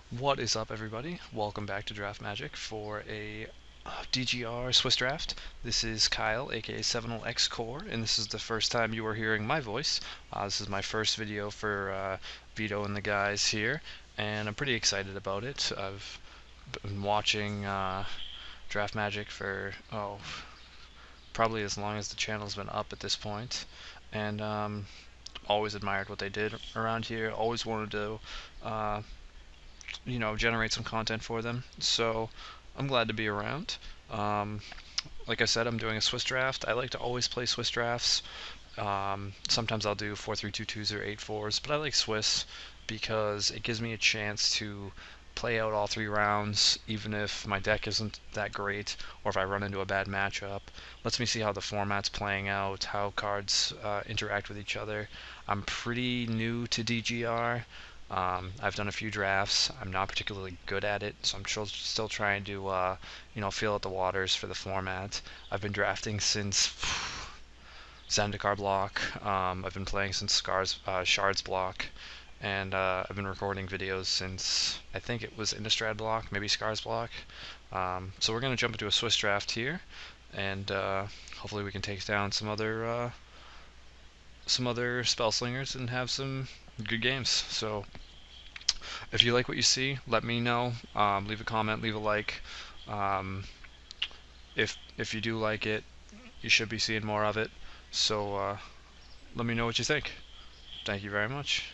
What is up, everybody? Welcome back to Draft Magic for a DGR Swiss Draft. This is Kyle, aka SevenleXCore, and this is the first time you are hearing my voice. This is my first video for Vito and the guys here, and I'm pretty excited about it. I've been watching Draft Magic for, probably as long as the channel's been up at this point, and always admired what they did around here. Always wanted to generate some content for them. So I'm glad to be around. Like I said, I'm doing a Swiss draft. I like to always play Swiss drafts. Sometimes I'll do 4-3-2-2s or 8-4s, but I like Swiss because it gives me a chance to play out all 3 rounds, even if my deck isn't that great or if I run into a bad matchup. Lets me see how the format's playing out, how cards interact with each other. I'm pretty new to DGR. I've done a few drafts. I'm not particularly good at it, so I'm still trying to, feel out the waters for the format. I've been drafting since Ravnica Block. I've been playing since Shards Block, and I've been recording videos since I think it was Innistrad Block, maybe Scars Block. So we're gonna jump into a Swiss draft here, and hopefully we can take down some other spell slingers and have some good games. So if you like what you see, let me know. Leave a comment, leave a like. If you do like it, you should be seeing more of it. So let me know what you think. Thank you very much.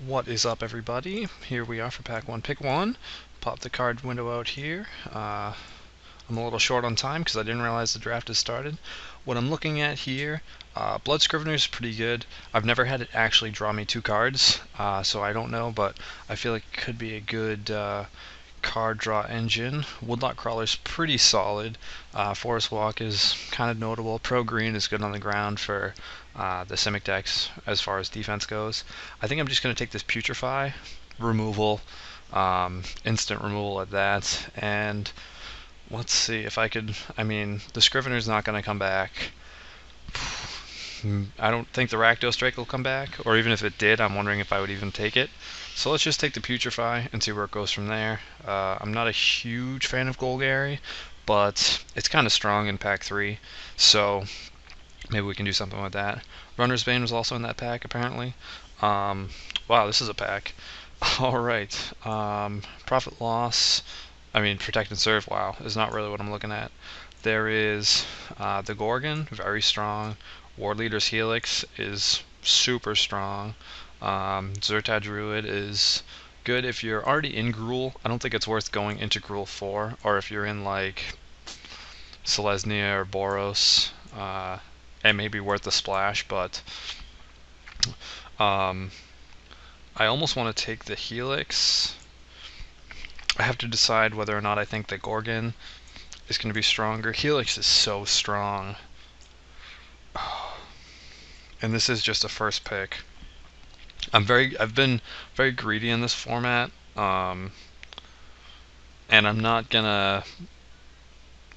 What is up, everybody? Here we are for pack 1, pick 1. Pop the card window out here. I'm a little short on time because I didn't realize the draft has started. What I'm looking at here, Blood Scrivener is pretty good. I've never had it actually draw me 2 cards, so I don't know, but I feel like it could be a good card draw engine. Woodlock Crawler's pretty solid. Forest Walk is kind of notable. Pro Green is good on the ground for the Simic decks as far as defense goes. I think I'm just going to take this Putrefy, removal, instant removal at that, and let's see if I could. I mean, the Scrivener's not going to come back. I don't think the Rakdos Drake will come back, or even if it did, I'm wondering if I would even take it. So let's just take the Putrefy and see where it goes from there. I'm not a huge fan of Golgari, but it's kind of strong in pack 3, so maybe we can do something with that. Runner's Bane was also in that pack, apparently. Wow, this is a pack. Alright, Profit Loss. Protect and Serve, wow, is not really what I'm looking at. There is the Gorgon, very strong. War Leader's Helix is super strong. Zerta Druid is good if you're already in Gruul. I don't think it's worth going into Gruul 4, or if you're in like Selesnya or Boros, it may be worth the splash, but I almost want to take the Helix. I have to decide whether or not I think the Gorgon is going to be stronger. Helix is so strong. And this is just a first pick. I've been very greedy in this format, and I'm not gonna.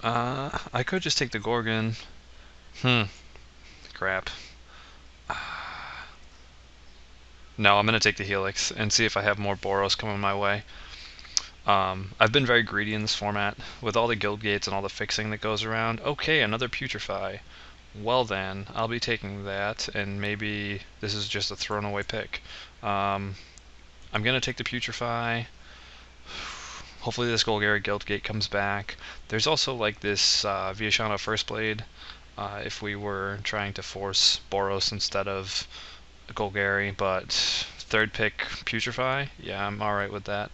I could just take the Gorgon. Crap. No, I'm gonna take the Helix and see if I have more Boros coming my way. I've been very greedy in this format with all the guild gates and all the fixing that goes around. Okay, another Putrefy. Well then, I'll be taking that, and maybe this is just a thrown away pick. I'm gonna take the Putrefy. Hopefully this Golgari Guild Gate comes back. There's also like this Viashana First Blade, if we were trying to force Boros instead of Golgari, but third pick Putrefy, yeah, I'm alright with that.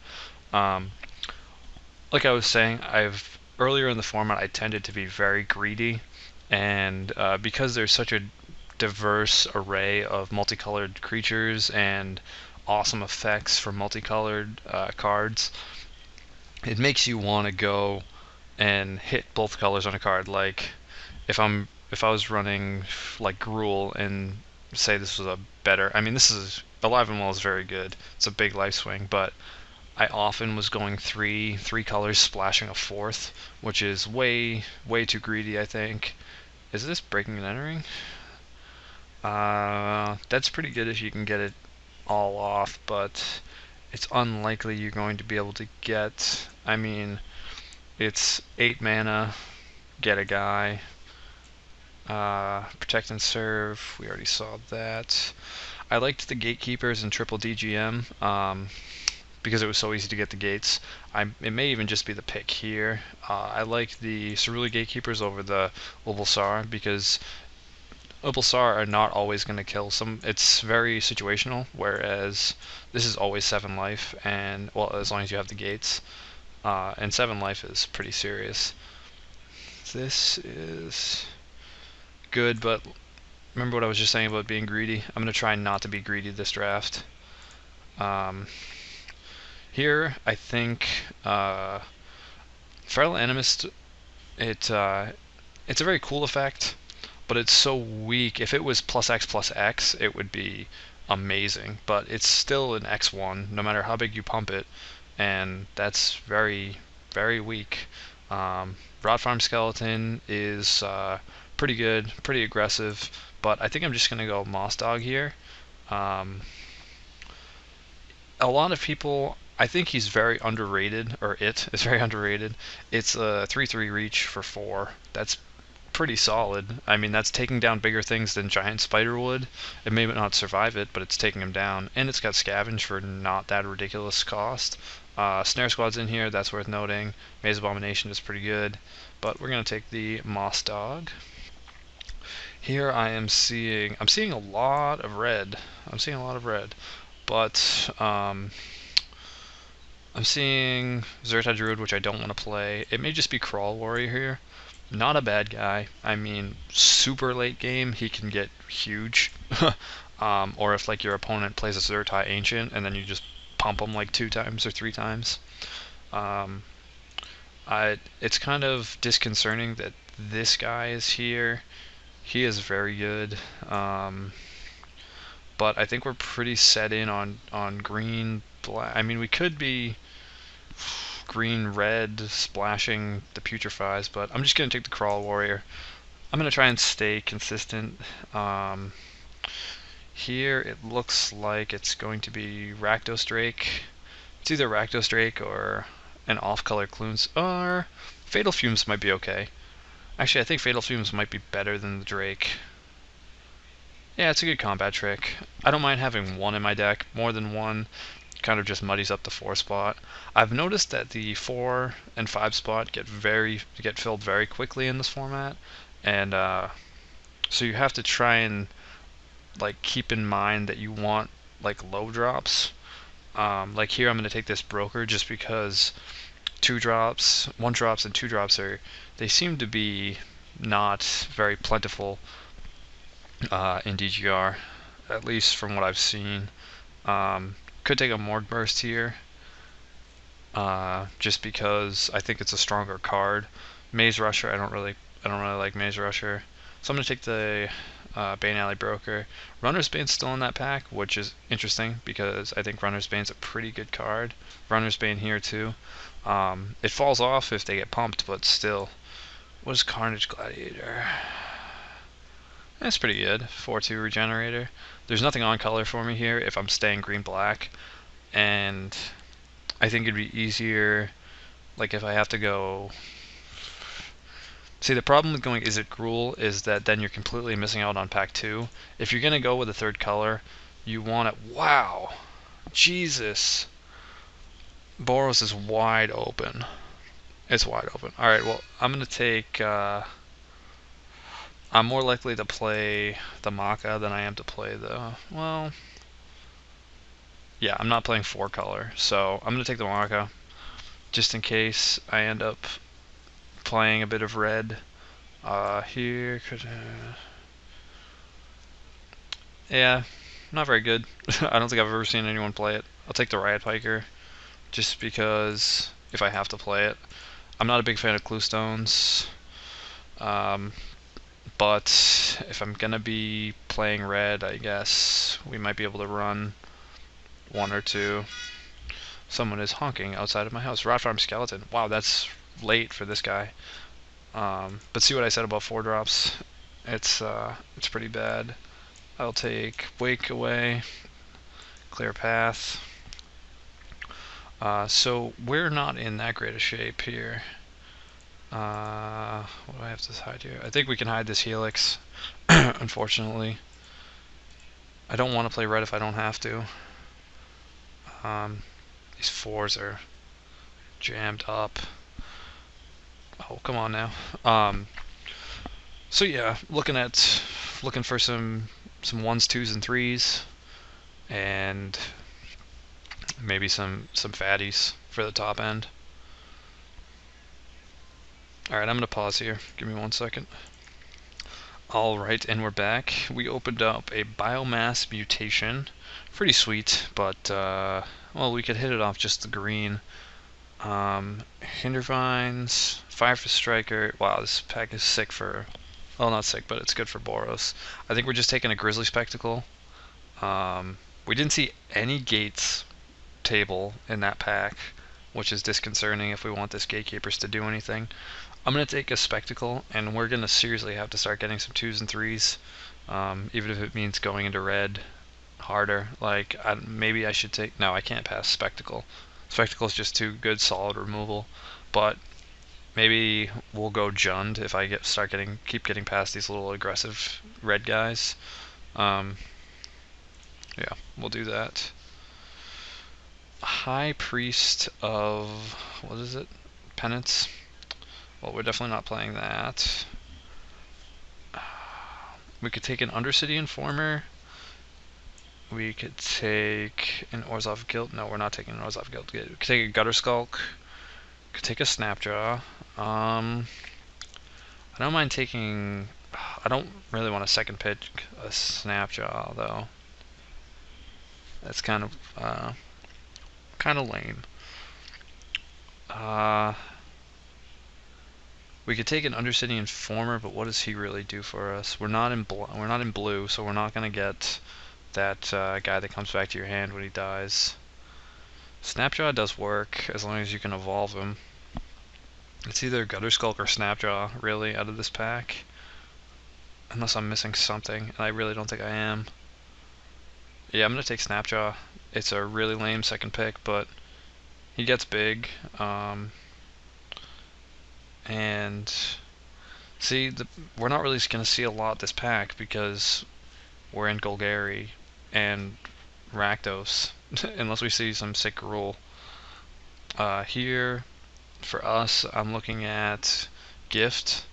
Like I was saying, earlier in the format I tended to be very greedy, and because there's such a diverse array of multicolored creatures and awesome effects for multicolored cards, it makes you want to go and hit both colors on a card. Like if I was running like Gruul and say this was a better, this is Alive and Well is very good. It's a big life swing, but I often was going three colors, splashing a 4th, which is way too greedy, I think. Is this breaking and entering? That's pretty good if you can get it all off, but it's unlikely you're going to be able to get. I mean, it's 8 mana, get a guy. Protect and serve, we already saw that. I liked the gatekeepers in triple DGM because it was so easy to get the gates. It may even just be the pick here. I like the Cerulean gatekeepers over the Bulbasaur because Bulbasaur are not always going to kill some. It's very situational, whereas this is always 7 life, and well, as long as you have the gates. And 7 life is pretty serious. This is good, but remember what I was just saying about being greedy? I'm going to try not to be greedy this draft. Here, I think Feral Animist, it's a very cool effect, but it's so weak. If it was +X+X, it would be amazing, but it's still an X1, no matter how big you pump it, and that's very, very weak. Rot Farm Skeleton is pretty good, pretty aggressive, but I think I'm just going to go Moss Dog here. A lot of people, I think he's very underrated, or it is very underrated. It's a 3/3 reach for 4. That's pretty solid. I mean, that's taking down bigger things than Giant Spider would. It may not survive it, but it's taking him down. And it's got Scavenge for not that ridiculous cost. Snare Squad's in here, that's worth noting. Maze Abomination is pretty good. But we're going to take the Moss Dog. Here I'm seeing a lot of red. But I'm seeing Zertai Druid, which I don't want to play. It may just be Crawl Warrior here. Not a bad guy. I mean, super late game, he can get huge. Or if like your opponent plays a Zertai Ancient, and then you just pump him like 2 times or 3 times. It's kind of disconcerting that this guy is here. He is very good. But I think we're pretty set in on green, black. I mean, we could be green, red, splashing the Putrefies, but I'm just going to take the Crawl Warrior. I'm going to try and stay consistent. Here it looks like it's going to be Rakdos Drake. It's either Rakdos Drake or an off-color Clunes, or Fatal Fumes might be okay. Actually, I think Fatal Fumes might be better than the Drake. Yeah, it's a good combat trick. I don't mind having 1 in my deck. More than 1 kind of just muddies up the 4 spot. I've noticed that the 4 and 5 spot get filled very quickly in this format, and so you have to try and like keep in mind that you want like low drops. Like here, I'm going to take this Broker just because 2 drops, 1 drops, and 2 drops they seem to be not very plentiful in DGR, at least from what I've seen. Could take a Mord Burst here, just because I think it's a stronger card. Maze Rusher, I don't really like Maze Rusher, so I'm gonna take the Bane Alley Broker. Runner's Bane's still in that pack, which is interesting because I think Runner's Bane's a pretty good card. Runner's Bane here too. It falls off if they get pumped, but still. What is Carnage Gladiator? That's pretty good. 4/2 Regenerator. There's nothing on color for me here if I'm staying green-black, and I think it'd be easier, like if I have to go. See, the problem with going Is It Gruul is that then you're completely missing out on pack 2. If you're gonna go with a 3rd color, you want it. Wow, Jesus. Boros is wide open. It's wide open. All right, well, I'm gonna take. I'm more likely to play the Maka than I am to play the, well, yeah, I'm not playing 4 color, so I'm going to take the Maka, just in case I end up playing a bit of red. Here, yeah, not very good. I don't think I've ever seen anyone play it. I'll take the Riot Piker, just because if I have to play it. I'm not a big fan of Cluestones. But if I'm gonna be playing red, I guess we might be able to run 1 or 2. Someone is honking outside of my house. Rot Farm Skeleton. Wow, that's late for this guy. But see what I said about 4 drops? It's pretty bad. I'll take Wake away, Clear Path. So we're not in that great a shape here. What do I have to hide here? I think we can hide this Helix, unfortunately. I don't want to play red if I don't have to. These 4s are jammed up. Oh, come on now. So yeah, looking for some 1s, 2s, and 3s, and maybe some fatties for the top end. Alright, I'm going to pause here. Give me 1 second. Alright, and we're back. We opened up a biomass mutation. Pretty sweet, but, well, we could hit it off just the green. Hindervines, Firefist Striker. Wow, this pack is sick for... Well, not sick, but it's good for Boros. I think we're just taking a Grizzly Spectacle. We didn't see any Gates table in that pack, which is disconcerting if we want this Gatekeepers to do anything. I'm going to take a Spectacle, and we're going to seriously have to start getting some 2s and 3s, even if it means going into red harder. Like, maybe I should take... No, I can't pass Spectacle. Spectacle is just too good solid removal, but maybe we'll go Jund if I keep getting past these little aggressive red guys. Yeah, we'll do that. High Priest of... what is it? Penance? Well, we're definitely not playing that. We could take an Undercity Informer. We could take an Orzhov Guild. No, we're not taking an Orzhov Guild. We could take a Gutter Skulk. Could take a Snapjaw. I don't mind taking... I don't really want to second pitch a Snapjaw, though. That's kind of lame. We could take an Undercity Informer, but what does he really do for us? We're not in blue, so we're not going to get that guy that comes back to your hand when he dies. Snapjaw does work as long as you can evolve him. It's either Gutter Skulk or Snapjaw, really, out of this pack. Unless I'm missing something, and I really don't think I am. Yeah, I'm going to take Snapjaw. It's a really lame second pick, but he gets big. And see, we're not really going to see a lot this pack because we're in Golgari and Rakdos, unless we see some sick rule. Here, for us, I'm looking at Gift.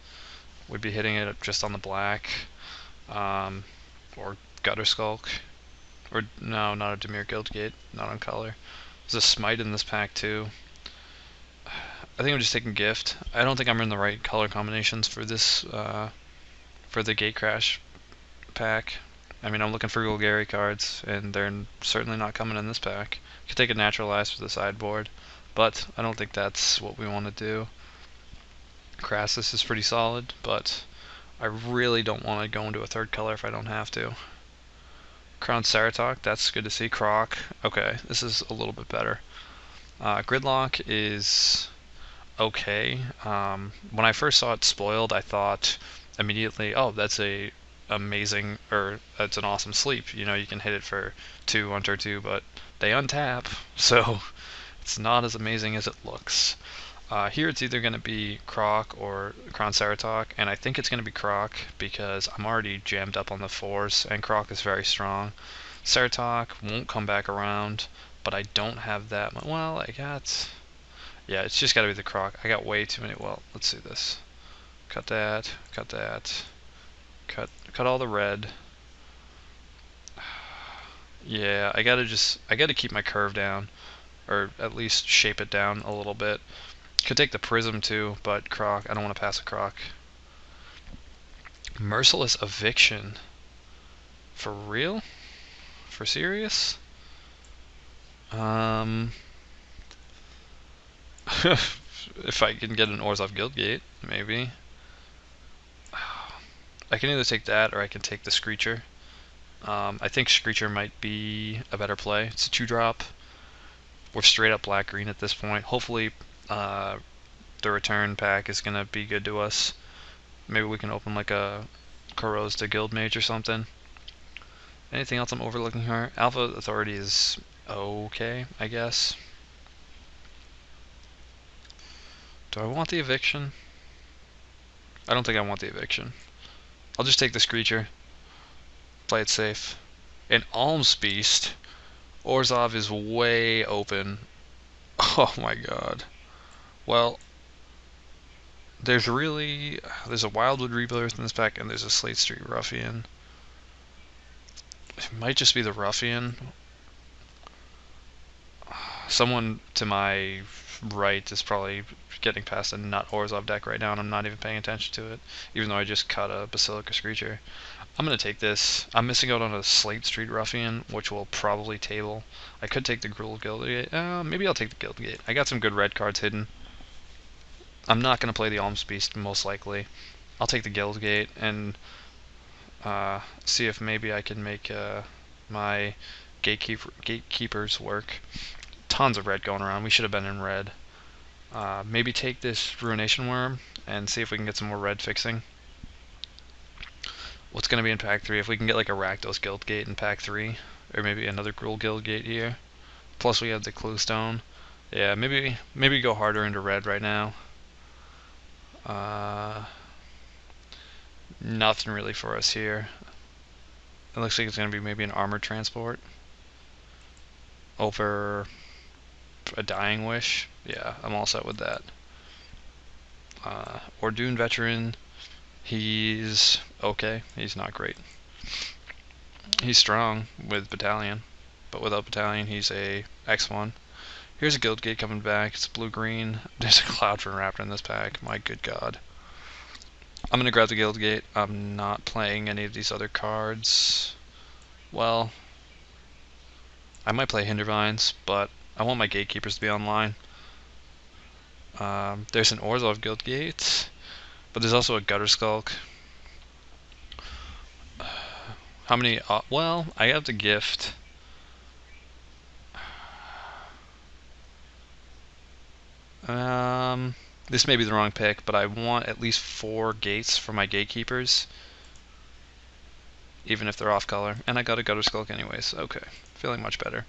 We'd be hitting it just on the black, or Gutter Skulk, or no, not a Dimir Guildgate, not on color. There's a Smite in this pack too. I think I'm just taking Gift. I don't think I'm in the right color combinations for this, for the Gatecrash pack. I mean, I'm looking for Golgari cards, and they're certainly not coming in this pack. Could take a Naturalize for the sideboard, but I don't think that's what we want to do. Crassus is pretty solid, but I really don't want to go into a third color if I don't have to. Crown Ceratok, that's good to see. Croc, okay, this is a little bit better. Gridlock is okay. When I first saw it spoiled, I thought immediately, oh, that's a amazing, or that's an awesome sleep. You know, you can hit it for 2 on turn 2, but they untap, so it's not as amazing as it looks. Here it's either going to be Croc or Crown Ceratok, and I think it's going to be Croc because I'm already jammed up on the 4s, and Croc is very strong. Ceratok won't come back around, but I don't have that much. Well, I got... Yeah, it's just got to be the Croc. I got way too many... Well, let's see this. Cut that, cut that, cut all the red. Yeah, I gotta keep my curve down, or at least shape it down a little bit. Could take the Prism too, but Croc, I don't want to pass a Croc. Merciless Eviction. For real? For serious? If I can get an Orzhov Guildgate, maybe. I can either take that or I can take the Screecher. I think Screecher might be a better play. It's a 2-drop. We're straight up black-green at this point. Hopefully the return pack is going to be good to us. Maybe we can open like a Koroz to Guildmage or something. Anything else I'm overlooking here? Alpha Authority is okay, I guess. Do I want the eviction? I don't think I want the eviction. I'll just take this creature. Play it safe. An Alms Beast. Orzhov is way open. Oh my god. Well, there's a Wildwood Rebirth in this pack, and there's a Slate Street Ruffian. It might just be the Ruffian. Someone to my right is probably getting past a nut Orzhov deck right now, and I'm not even paying attention to it, even though I just cut a Basilica Screecher. I'm going to take this. I'm missing out on a Slate Street Ruffian, which will probably table. I could take the Gruul Guildgate. Maybe I'll take the Guildgate. I got some good red cards hidden. I'm not going to play the Alms Beast, most likely. I'll take the Guildgate and see if maybe I can make my gatekeepers work. Tons of red going around. We should have been in red. Maybe take this Ruination Worm and see if we can get some more red fixing. What's going to be in pack 3? If we can get like a Rakdos Guildgate in pack 3, or maybe another Gruul Guildgate here. Plus we have the Cluestone. Yeah, maybe go harder into red right now. Nothing really for us here. It looks like it's going to be maybe an Armored Transport over a Dying Wish. Yeah, I'm all set with that. Ordoon Veteran. He's okay. He's not great. He's strong with Battalion, but without Battalion, he's a X1. Here's a Guildgate coming back. It's blue-green. There's a Cloudfin Raptor in this pack. My good god. I'm going to grab the Guildgate. I'm not playing any of these other cards. Well, I might play Hindervines, but I want my Gatekeepers to be online. There's an Orzhov Guildgate, but there's also a Gutter Skulk. How many? Well, I have the gift. This may be the wrong pick, but I want at least 4 gates for my Gatekeepers, even if they're off color. And I got a Gutter Skulk anyways. Okay, feeling much better.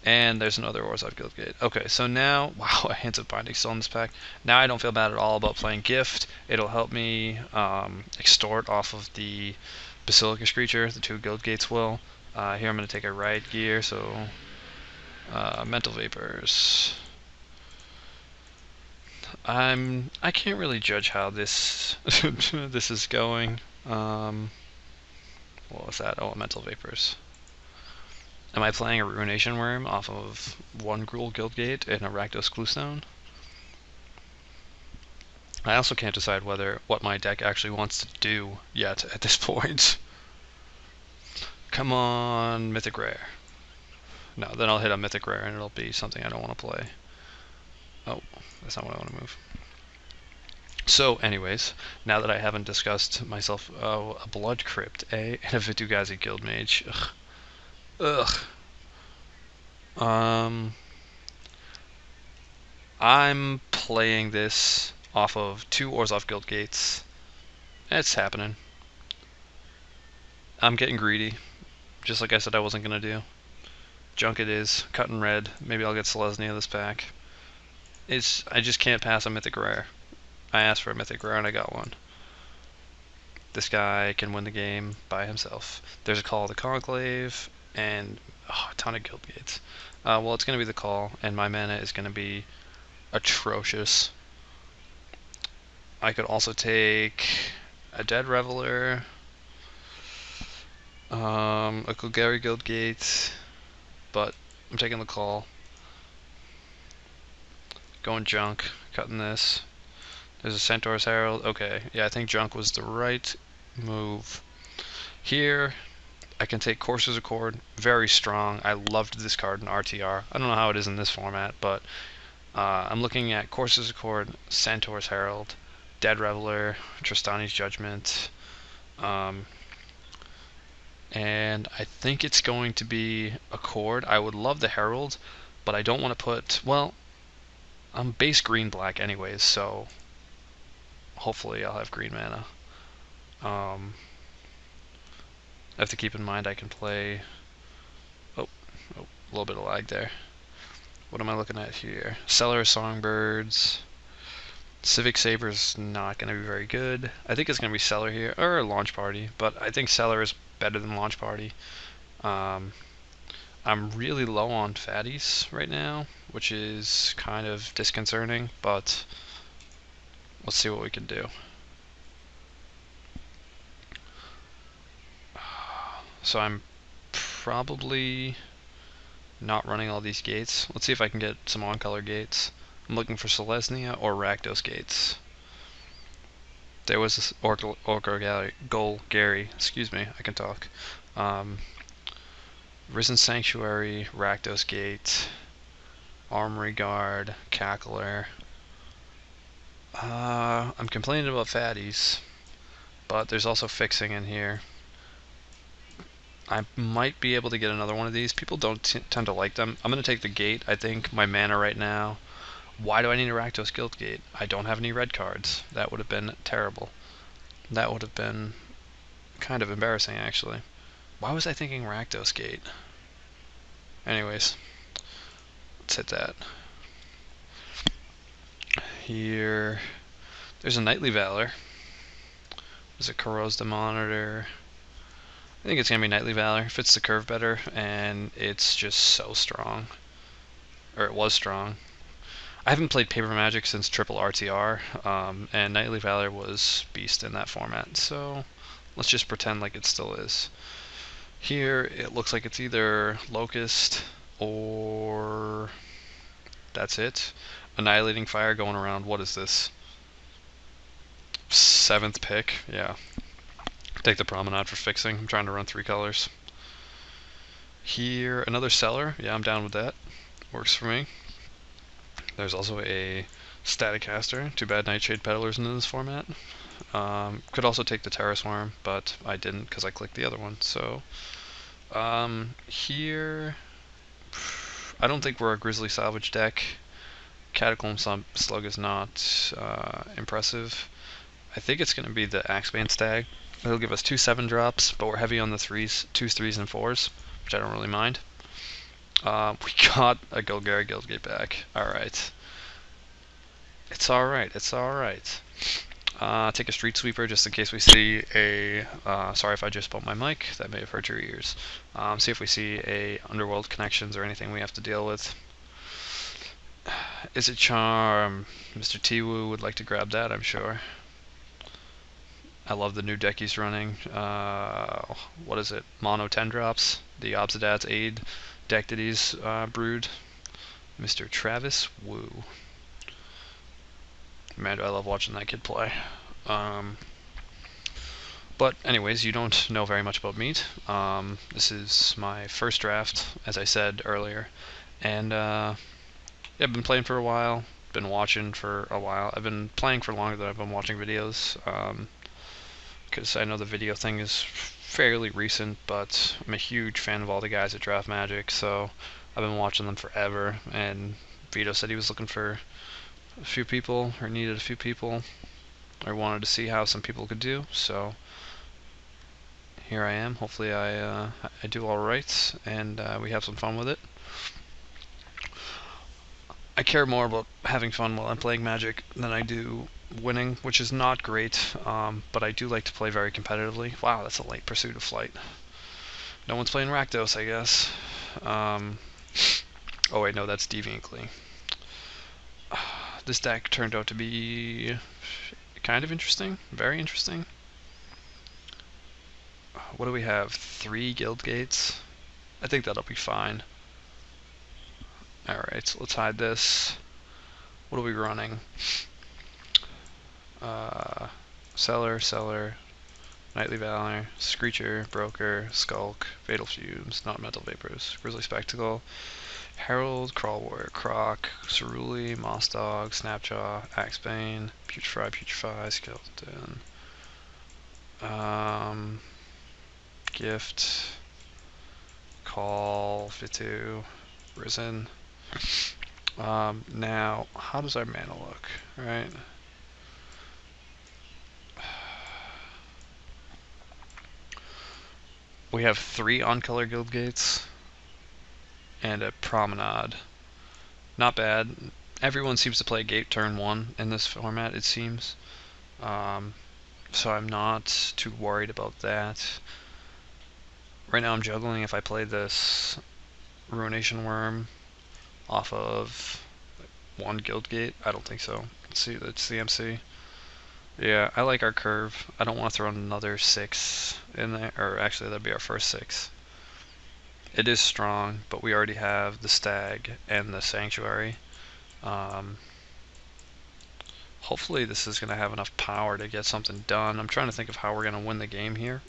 And there's another Orzhov Guildgate. Okay, so now, wow, a Hint of Binding still in this pack. Now I don't feel bad at all about playing Gift. It'll help me extort off of the Basilica Screecher. The 2 Guildgates will. Here I'm going to take a Riot Gear, so Mental Vapors. I can't really judge how this this is going. What was that? Oh, Mental Vapors. Am I playing a Ruination Worm off of 1 Gruul Guildgate and a Rakdos Cluestone? I also can't decide what my deck actually wants to do yet at this point. Come on, Mythic Rare. No, then I'll hit a Mythic Rare and it'll be something I don't want to play. Oh, that's not what I want to move. So, anyways, now that I haven't discussed myself, a Blood Crypt, and a Vitu-Ghazi Guildmage. Ugh. I'm playing this off of 2 Orzhov Guildgates. It's happening. I'm getting greedy, just like I said I wasn't gonna do. Junk it is, cutting red. Maybe I'll get Selesnya this pack. I just can't pass a Mythic Rare. I asked for a Mythic Rare and I got one. This guy can win the game by himself. There's a Call of the Conclave, and a ton of Guildgates. Well, it's going to be the Call, and my mana is going to be atrocious. I could also take a Dead Reveler, a Golgari Guildgate, but I'm taking the Call. Going Junk, cutting this. There's a Centaur's Herald. Okay, yeah, I think Junk was the right move. Here, I can take Courser's Accord, very strong. I loved this card in RTR. I don't know how it is in this format, but I'm looking at Courser's Accord, Centaur's Herald, Dead Reveler, Tristani's Judgment, and I think it's going to be Accord. I would love the Herald, but I don't want to put, well, I'm base green-black anyways, so hopefully I'll have green mana. I have to keep in mind I can play... Oh, a little bit of lag there. What am I looking at here? Cellar of Songbirds. Civic Saber's not going to be very good. I think it's going to be Cellar here, or Launch Party, but I think Cellar is better than Launch Party. I'm really low on fatties right now, which is kind of disconcerting, but let's see what we can do. So I'm probably not running all these gates. Let's see if I can get some on-color gates. I'm looking for Selesnya or Rakdos gates. There was this Gary, excuse me, I can talk. Risen Sanctuary, Rakdos Gate, Armory Guard, Cackler. I'm complaining about fatties, but there's also fixing in here. I might be able to get another one of these. People don't tend to like them. I'm going to take the gate. I think my mana right now. Why do I need a Rakdos Guild Gate? I don't have any red cards. That would have been terrible. That would have been kind of embarrassing, actually. Why was I thinking Rakdos Gate? Anyways, let's hit that. Here, there's a Knightly Valor. There's a Corrose the Monitor. I think it's going to be Knightly Valor. Fits the curve better, and it's just so strong. Or it was strong. I haven't played Paper Magic since Triple RTR, and Knightly Valor was beast in that format, so let's just pretend like it still is. Here, it looks like it's either Locust or that's it. Annihilating Fire going around, what is this? 7th pick, yeah. Take the Promenade for fixing. I'm trying to run 3 colors. Here, another Cellar. Yeah, I'm down with that. Works for me. There's also a Staticaster. Too bad Nightshade Peddler's into this format. Could also take the Terra Swarm, but I didn't because I clicked the other one. So, here, I don't think we're a Grizzly Salvage deck. Catacomb Slug is not impressive. I think it's going to be the Axebane Stag. It'll give us 2 7-drops, but we're heavy on the 2s, 3s, and 4s, which I don't really mind. We got a Golgari Guildgate back. Alright. It's alright, it's alright. Take a Street Sweeper just in case we see a... sorry if I just bumped my mic, that may have hurt your ears. See if we see a Underworld Connections or anything we have to deal with. Is it Charm? Mr. Tiwu would like to grab that, I'm sure. I love the new deck he's running. What is it? Mono 10 drops. The Obsidat's Aid deck that he's brewed. Mr. Travis Wu. Man, do I love watching that kid play. But anyways, you don't know very much about Meat. This is my first draft, as I said earlier. And yeah, I've been playing for a while. Been watching for a while. I've been playing for longer than I've been watching videos. Because I know the video thing is fairly recent, but I'm a huge fan of all the guys at Draft Magic, so I've been watching them forever, and Vito said he was looking for a few people, or needed a few people, or wanted to see how some people could do, so here I am. Hopefully I do alright, and we have some fun with it. I care more about having fun while I'm playing Magic than I do winning, which is not great, but I do like to play very competitively. Wow, that's a late Pursuit of Flight. No one's playing Rakdos, I guess. Oh wait, no, that's Deviant Glee. This deck turned out to be kind of interesting, very interesting. What do we have? 3 Guild Gates? I think that'll be fine. Alright, so let's hide this. What are we running? Cellar, Knightly Valor, Screecher, Broker, Skulk, Fatal Fumes, Not Mental Vapors, Grizzly Spectacle, Herald, Crawl Warrior, Croc, Ceruli, Moss Dog, Snapjaw, Axebane, Putrefy, Skeleton, Gift, Call, Fitu, Risen. Now, how does our mana look, right? We have 3 on-color Guild Gates and a Promenade. Not bad. Everyone seems to play gate turn 1 in this format, it seems. So I'm not too worried about that. Right now I'm juggling if I play this Ruination Worm off of 1 guild gate. I don't think so. Let's see, that's CMC. Yeah, I like our curve. I don't want to throw another 6 in there, or actually that'd be our first 6. It is strong, but we already have the Stag and the Sanctuary. Hopefully this is going to have enough power to get something done. I'm trying to think of how we're going to win the game here.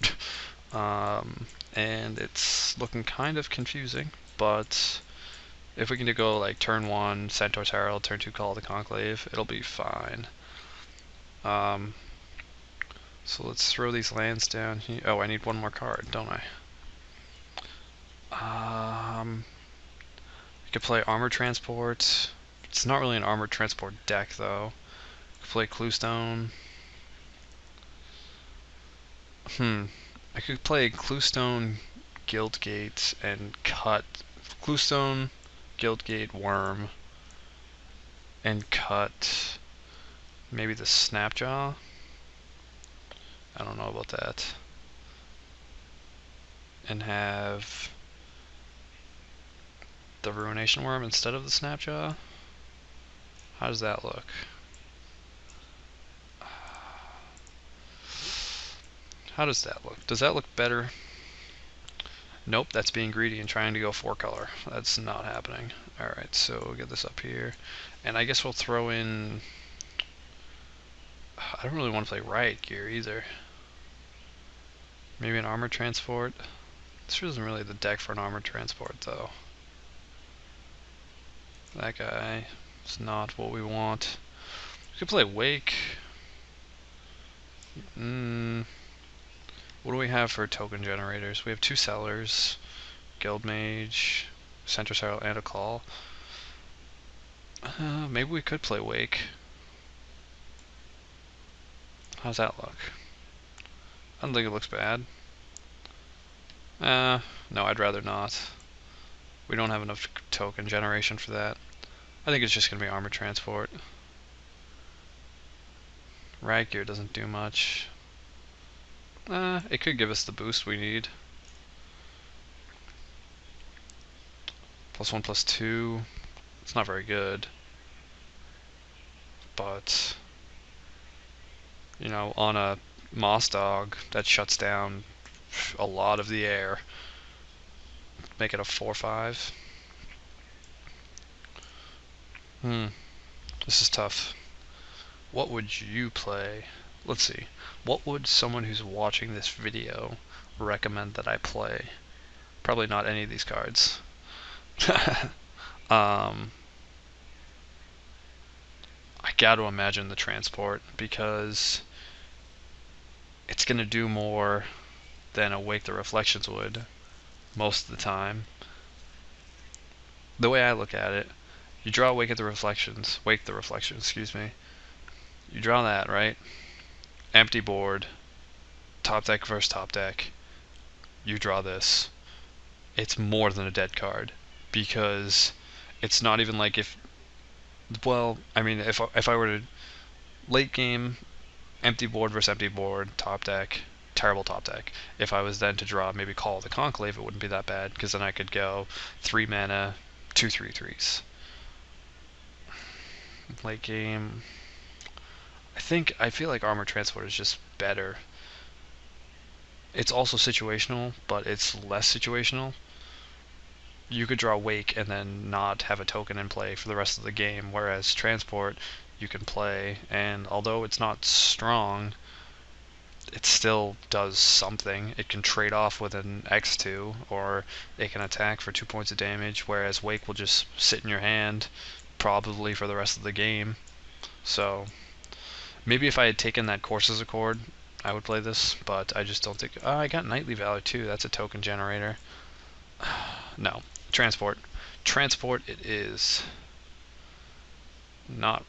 And it's looking kind of confusing, but if we can go like turn 1 Centaur's Herald, turn 2 Call of the Conclave, it'll be fine. So let's throw these lands down here. Oh, I need one more card, don't I? I could play Armor Transport. It's not really an Armor Transport deck, though. I could play Cluestone. I could play Cluestone, Guildgate, and cut Cluestone, Guildgate, Worm, and cut maybe the Snapjaw. I don't know about that. And have the Ruination Worm instead of the Snapjaw. How does that look? How does that look? Does that look better? Nope, that's being greedy and trying to go 4-color. That's not happening. Alright, so we'll get this up here. And I guess we'll throw in... I don't really want to play Riot Gear either. Maybe an Armor Transport. This isn't really the deck for an Armor Transport, though. That guy is not what we want. We could play Wake. What do we have for token generators? We have 2 Sellers, Guild Mage, Centaur's Herald, and a Call. Maybe we could play Wake. How's that look? I don't think it looks bad. No, I'd rather not. We don't have enough token generation for that. I think it's just going to be Armor Transport. Riot Gear doesn't do much. It could give us the boost we need. +1/+2. It's not very good. But, you know, on a Moss Dog, that shuts down a lot of the air. Make it a 4/5. This is tough. What would you play? Let's see. What would someone who's watching this video recommend that I play? Probably not any of these cards. I gotta imagine the Transport, because it's gonna do more than a Wake the Reflections would most of the time. The way I look at it, you draw Wake the Reflections, excuse me. You draw that, right? Empty board, top deck versus top deck. You draw this. It's more than a dead card, because it's not even like if, well, I mean, if I were to late game, empty board versus empty board, top deck, terrible top deck. If I was then to draw maybe Call of the Conclave, it wouldn't be that bad, because then I could go 3 mana, 2 3/3s. Late game, I feel like Armor Transport is just better. It's also situational, but it's less situational. You could draw Wake and then not have a token in play for the rest of the game, whereas Transport you can play, and although it's not strong, it still does something. It can trade off with an X2, or it can attack for 2 points of damage, whereas Wake will just sit in your hand probably for the rest of the game. So maybe if I had taken that Courses Accord, I would play this, but I just don't think... Oh, I got Knightly Valor too. That's a token generator. No. Transport. Transport it is. Not...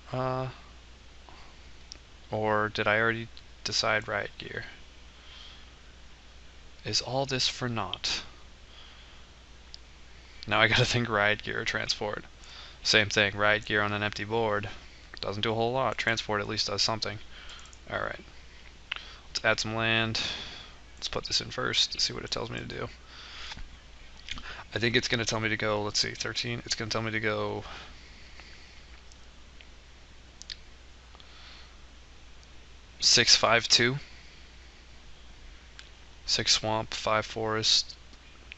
Or did I already decide Riot Gear? Is all this for naught? Now I gotta think Riot Gear or Transport. Same thing, right gear on an empty board. Doesn't do a whole lot. Transport at least does something. Alright. Let's add some land. Let's put this in first to see what it tells me to do. I think it's going to tell me to go, let's see, 13. It's going to tell me to go 6-5-2. 6 swamp, 5 forest,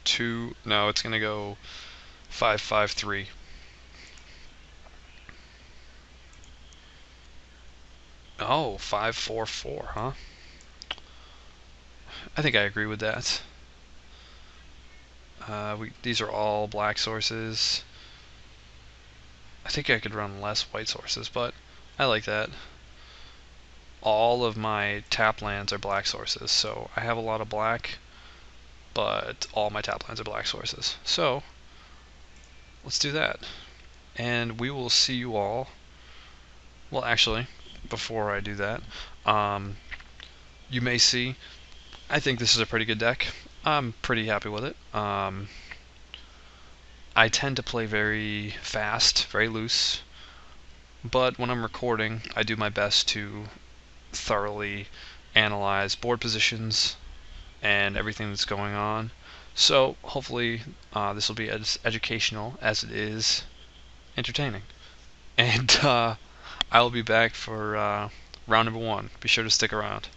2. No, it's going to go 5-5-3. Oh, 5-4-4, huh? I think I agree with that. These are all black sources. I think I could run less white sources, but I like that. All of my tap lands are black sources, so I have a lot of black, but all my tap lands are black sources. So, let's do that. And we will see you all. Well, actually, before I do that, you may see, I think this is a pretty good deck. I'm pretty happy with it. I tend to play very fast, very loose, but when I'm recording, I do my best to thoroughly analyze board positions and everything that's going on. So hopefully this will be as educational as it is entertaining. And I will be back for round number 1. Be sure to stick around.